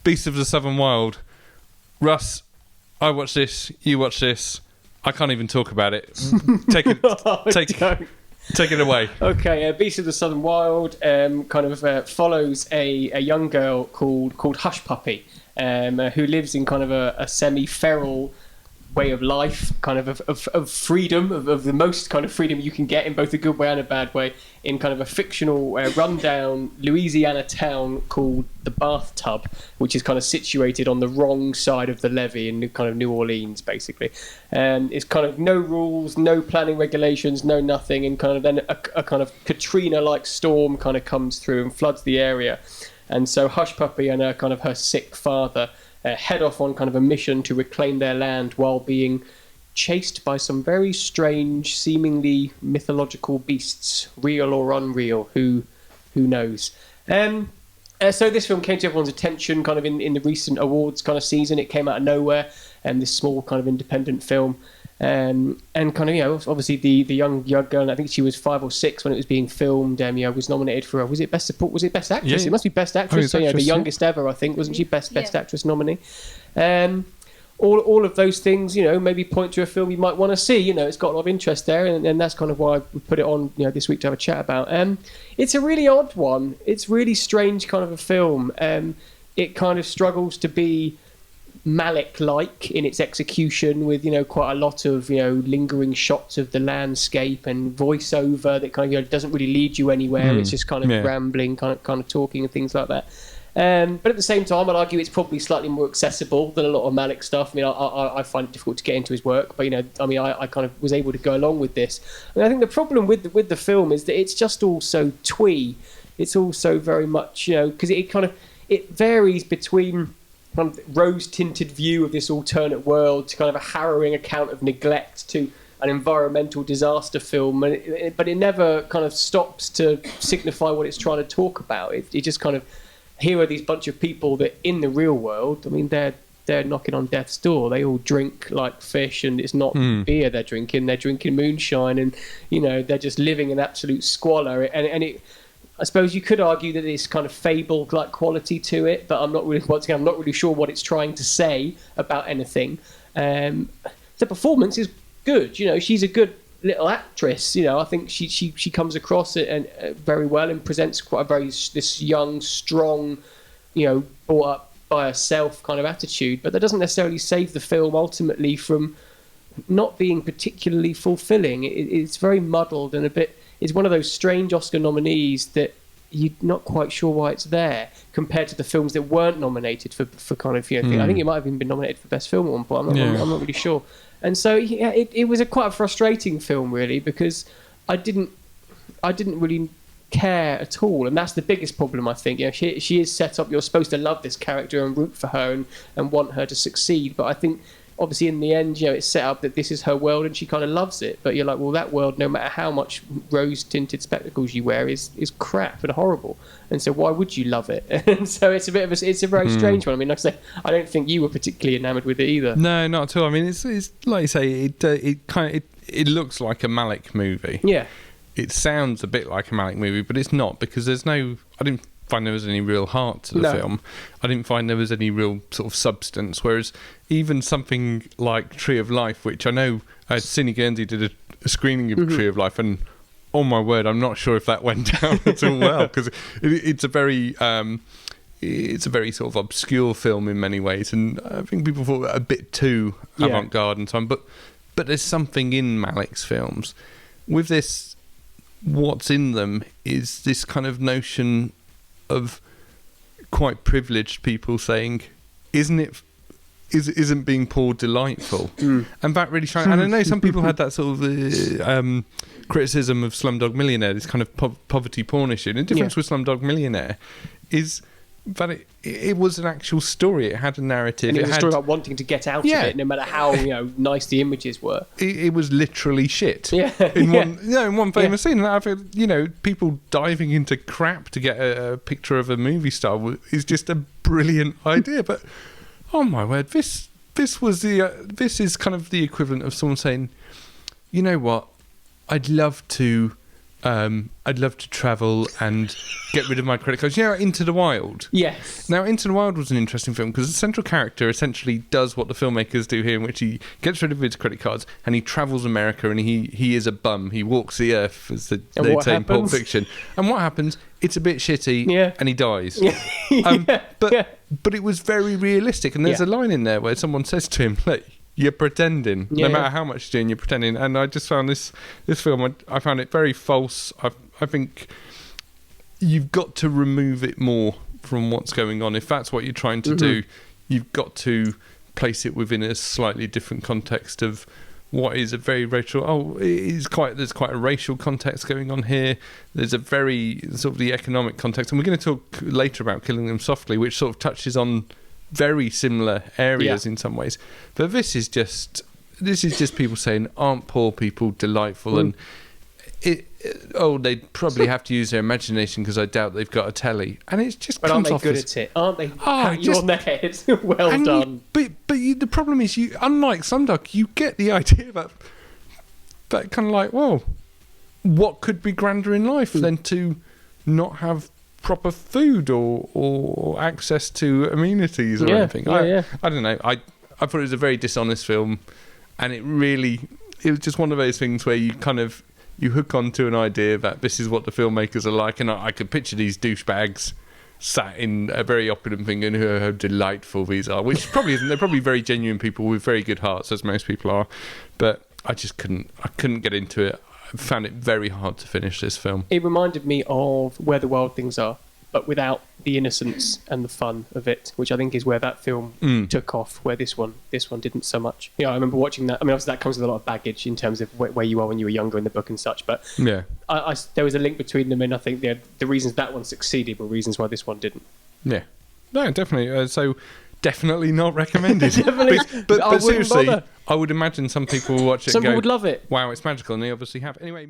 Beast of the Southern Wild. Russ, I watch this, you watch this. I can't even talk about it. Take it away. Okay, Beast of the Southern Wild follows a young girl called Hush Puppy, who lives in kind of a semi-feral way of life, kind of freedom, of the most kind of freedom you can get in both a good way and a bad way, in kind of a fictional rundown Louisiana town called the Bathtub, which is kind of situated on the wrong side of the levee in kind of New Orleans, basically. It's kind of no rules, no planning regulations, no nothing, and kind of then a kind of Katrina-like storm kind of comes through and floods the area. And so Hush Puppy and her sick father head off on kind of a mission to reclaim their land while being chased by some very strange, seemingly mythological beasts, real or unreal, who knows. So this film came to everyone's attention kind of in the recent awards kind of season. It came out of nowhere, this small kind of independent film. And kind of, obviously the young girl, and I think she was 5 or 6 when it was being filmed, was nominated for, was it Best Support, was it Best Actress? Yeah. It must be Best Actress, so the youngest ever, I think, wasn't she? Best Actress nominee. All of those things, maybe point to a film you might want to see. It's got a lot of interest there, and that's kind of why we put it on, this week to have a chat about. It's a really odd one. It's really strange kind of a film. It kind of struggles to be Malick-like in its execution, with quite a lot of lingering shots of the landscape and voiceover that kind of doesn't really lead you anywhere. It's just kind of rambling, kind of talking and things like that. But at the same time, I'd argue it's probably slightly more accessible than a lot of Malick stuff. I mean, I find it difficult to get into his work, but I kind of was able to go along with this. I think the problem with the film is that it's just all so twee. It's also very much because it varies between kind of rose-tinted view of this alternate world to kind of a harrowing account of neglect to an environmental disaster film, but it never kind of stops to signify what it's trying to talk about. It just kind of, here are these bunch of people that in the real world, I mean, they're knocking on death's door. They all drink like fish, and it's not beer they're drinking moonshine, and they're just living in absolute squalor. And it, I suppose you could argue that it's kind of fable-like quality to it, but I'm not really sure what it's trying to say about anything. The performance is good. She's a good little actress. I think she comes across it and very well, and presents quite this young, strong, brought up by herself kind of attitude. But that doesn't necessarily save the film ultimately from not being particularly fulfilling. It's very muddled and a bit. It's one of those strange Oscar nominees that you're not quite sure why it's there compared to the films that weren't nominated for kind of, I think it might have even been nominated for Best Film at one point. I'm not really sure. And so it was quite a frustrating film, really, because I didn't really care at all, and that's the biggest problem, I think. She is set up, you're supposed to love this character and root for her and want her to succeed, but I think obviously in the end, it's set up that this is her world and she kind of loves it, but you're like, well, that world, no matter how much rose-tinted spectacles you wear, is crap and horrible, and so why would you love it? And so it's a very strange one. I mean, like I say, I don't think you were particularly enamoured with it either. No, not at all. I mean, it's like you say, it looks like a Malick movie. Yeah. It sounds a bit like a Malick movie, but it's not, because I didn't find there was any real heart to the film. I didn't find there was any real sort of substance, whereas even something like Tree of Life, which I know Cine Guernsey did a screening of Tree of Life, and oh my word, I'm not sure if that went down at all well, because it's a very sort of obscure film in many ways, and I think people thought it a bit too avant-garde and so on, but there's something in Malick's films. With this, what's in them is this kind of notion of quite privileged people saying, isn't being poor delightful? And that really shines. And I know some people had that sort of criticism of Slumdog Millionaire, this kind of poverty porn issue. And the difference with Slumdog Millionaire is that it was an actual story. It had a narrative. And it was a story about wanting to get out of it, no matter how nice the images were. It was literally shit. In one famous scene. And I feel, people diving into crap to get a picture of a movie star is just a brilliant idea. But oh my word, this is kind of the equivalent of someone saying, you know what, I'd love to I'd love to travel and get rid of my credit cards. You know, Into the Wild. Yes. Now, Into the Wild was an interesting film because the central character essentially does what the filmmakers do here, in which he gets rid of his credit cards and he travels America, and he is a bum. He walks the earth, as they say in Pulp Fiction. And what happens? It's a bit shitty, and he dies. But it was very realistic, and there's a line in there where someone says to him, "Look, you're pretending. No matter how much you're doing, you're pretending." And I just found this film, I found it very false. I think you've got to remove it more from what's going on. If that's what you're trying to do, you've got to place it within a slightly different context of what is a very racial. There's quite a racial context going on here. There's a very sort of the economic context, and we're going to talk later about Killing Them Softly, which sort of touches on very similar areas in some ways. But this is just people saying, aren't poor people delightful? And they'd probably have to use their imagination because I doubt they've got a telly. And it's just but aren't they good at it? Aren't they? Pat you on their head. Well done. The problem is, you, unlike Slumdog, you get the idea that kind of like, well, what could be grander in life than to not have proper food or access to amenities or anything. I don't know. I thought it was a very dishonest film, and it was just one of those things where you kind of you hook onto an idea that this is what the filmmakers are like, and I could picture these douchebags sat in a very opulent thing and how delightful these are, which probably isn't. They're probably very genuine people with very good hearts, as most people are, but I just couldn't get into it. I found it very hard to finish this film. It reminded me of Where the Wild Things Are, but without the innocence and the fun of it, which I think is where that film took off, where this one didn't so much. I remember watching that. I mean, obviously that comes with a lot of baggage in terms of where you are when you were younger in the book and such, but there was a link between them, and I think the reasons that one succeeded were reasons why this one didn't. Yeah. No, definitely. So definitely not recommended. Definitely. But seriously, bother. I would imagine some people will watch it and go, would love it. Wow, it's magical, and they obviously have. Anyway.